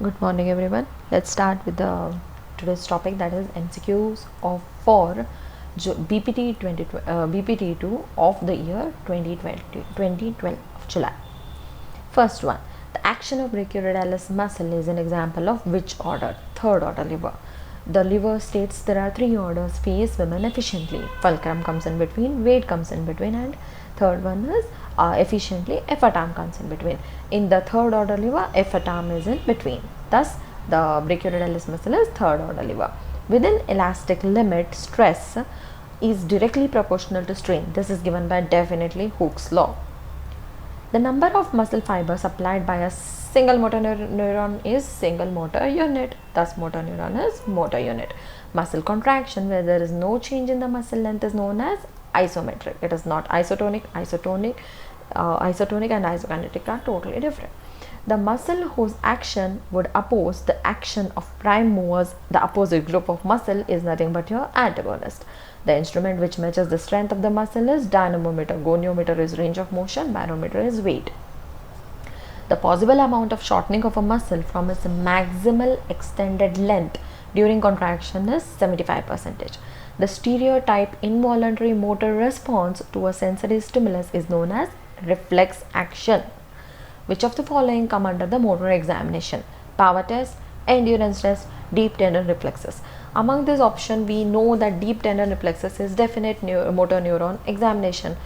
Good morning, everyone. Let's start with the today's topic, that is MCQs of for BPT 20 BPT 2 of the year 2012 of July. First one, the action of brachioradialis muscle is an example of which order? Third order lever. The lever states there are three orders: face, women efficiently. Fulcrum comes in between, weight comes in between, and third one is efficiently, FATAM comes in between. In the third order lever, FATAM is in between. Thus, the brachioradialis muscle is third order lever. Within elastic limit, stress is directly proportional to strain. This is given by definitely Hooke's law. The number of muscle fibers supplied by a single motor neuron is single motor unit. Thus, motor neuron is motor unit. Muscle contraction, where there is no change in the muscle length, is known as isometric. It is not isotonic. Isotonic and isokinetic are totally different. The muscle whose action would oppose the action of prime movers, the opposite group of muscle, is nothing but your antagonist. The instrument which measures the strength of the muscle is dynamometer. Goniometer is range of motion. Barometer is weight. The possible amount of shortening of a muscle from its maximal extended length during contraction is 75%. The stereotype involuntary motor response to a sensory stimulus is known as reflex action. Which of the following come under the motor examination? Power test, endurance test, deep tendon reflexes. Among this option, we know that deep tendon reflexes is definite motor neuron examination.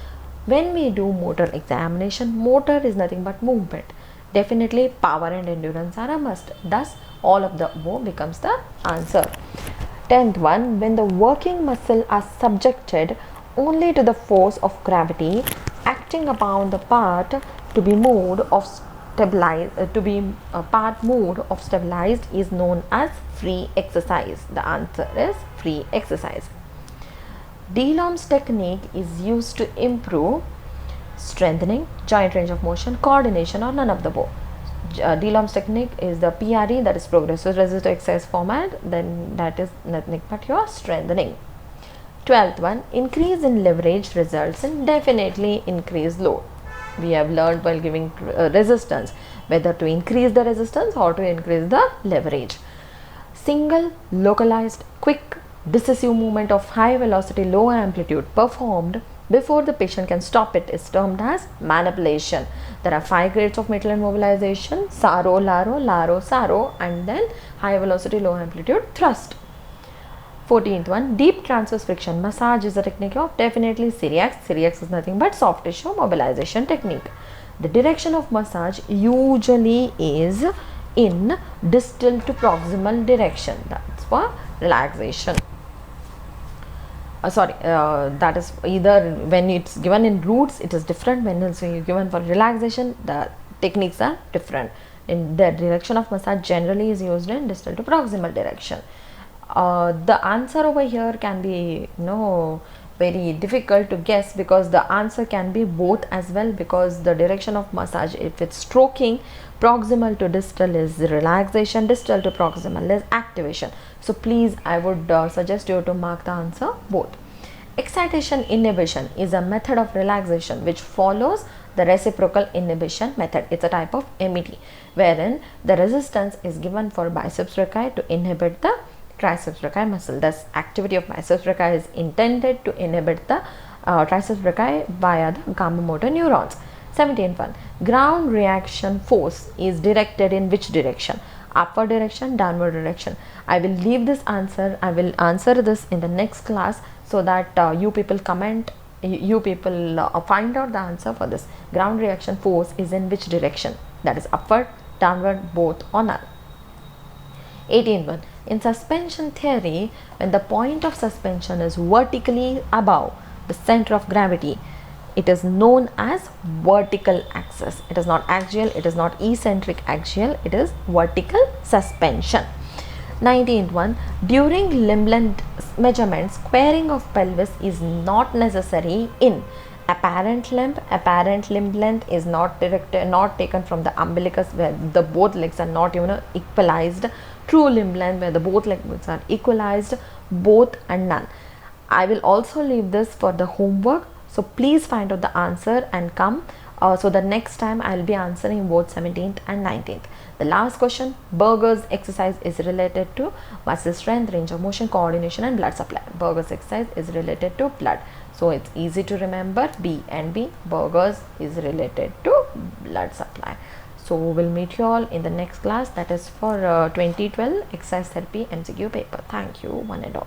When we do motor examination, motor is nothing but movement. Definitely power and endurance are a must. Thus, all of the above becomes the answer. 10th one, when the working muscle are subjected only to the force of gravity acting upon the part to be moved of stabilized is known as free exercise. The answer is free exercise. Delorme's technique is used to improve strengthening, joint range of motion, coordination, or none of the above. Delorme's technique is the PRE, that is progressive resistive exercise format, then that is nothing but your strengthening. 12th one, increase in leverage results in definitely increased load. We have learned while giving resistance whether to increase the resistance or to increase the leverage. Single localized quick decisive movement of high velocity low amplitude performed before the patient can stop it is termed as manipulation. There are 5 grades of mitral mobilization: SARO, LARO, LARO, SARO, and then high velocity low amplitude thrust. 14th one, deep transverse friction massage is a technique of definitely Cyriax. Cyriax is nothing but soft tissue mobilization technique. The direction of massage usually is in distal to proximal direction. That's for relaxation. That is either when it's given in roots it is different, when it's given for relaxation the techniques are different. In the direction of massage generally is used in distal to proximal direction. The answer over here can be very difficult to guess, because the answer can be both as well, because the direction of massage, if it's stroking, proximal to distal is relaxation, distal to proximal is activation. So please, I would suggest you to mark the answer both. Excitation inhibition is a method of relaxation which follows the reciprocal inhibition method. It's a type of MET wherein the resistance is given for biceps brachii to inhibit the triceps brachii muscle. Thus, activity of biceps brachii is intended to inhibit the triceps brachii via the gamma motor neurons. 17th one, ground reaction force is directed in which direction? Upward direction, downward direction. I will leave this answer. I will answer this in the next class so that you people find out the answer for this. Ground reaction force is in which direction? That is upward, downward, both, or none. 18th one, in suspension theory, when the point of suspension is vertically above the center of gravity, it is known as vertical axis. It is not axial, it is not eccentric axial, it is vertical suspension. 19th one, during limb length measurement, squaring of pelvis is not necessary in apparent limb. Apparent limb length is not taken from the umbilicus, where the both legs are not equalized. True limb length, where the both legs are equalized, both and none. I will also leave this for the homework, so please find out the answer and come So the next time I'll be answering both 17th and 19th. The last question, Berger's exercise is related to muscle strength, range of motion, coordination and blood supply. Berger's exercise is related to blood. So it's easy to remember, B and B. Berger's is related to blood supply. So we'll meet you all in the next class, that is for 2012 exercise therapy MCQ paper. Thank you one and all.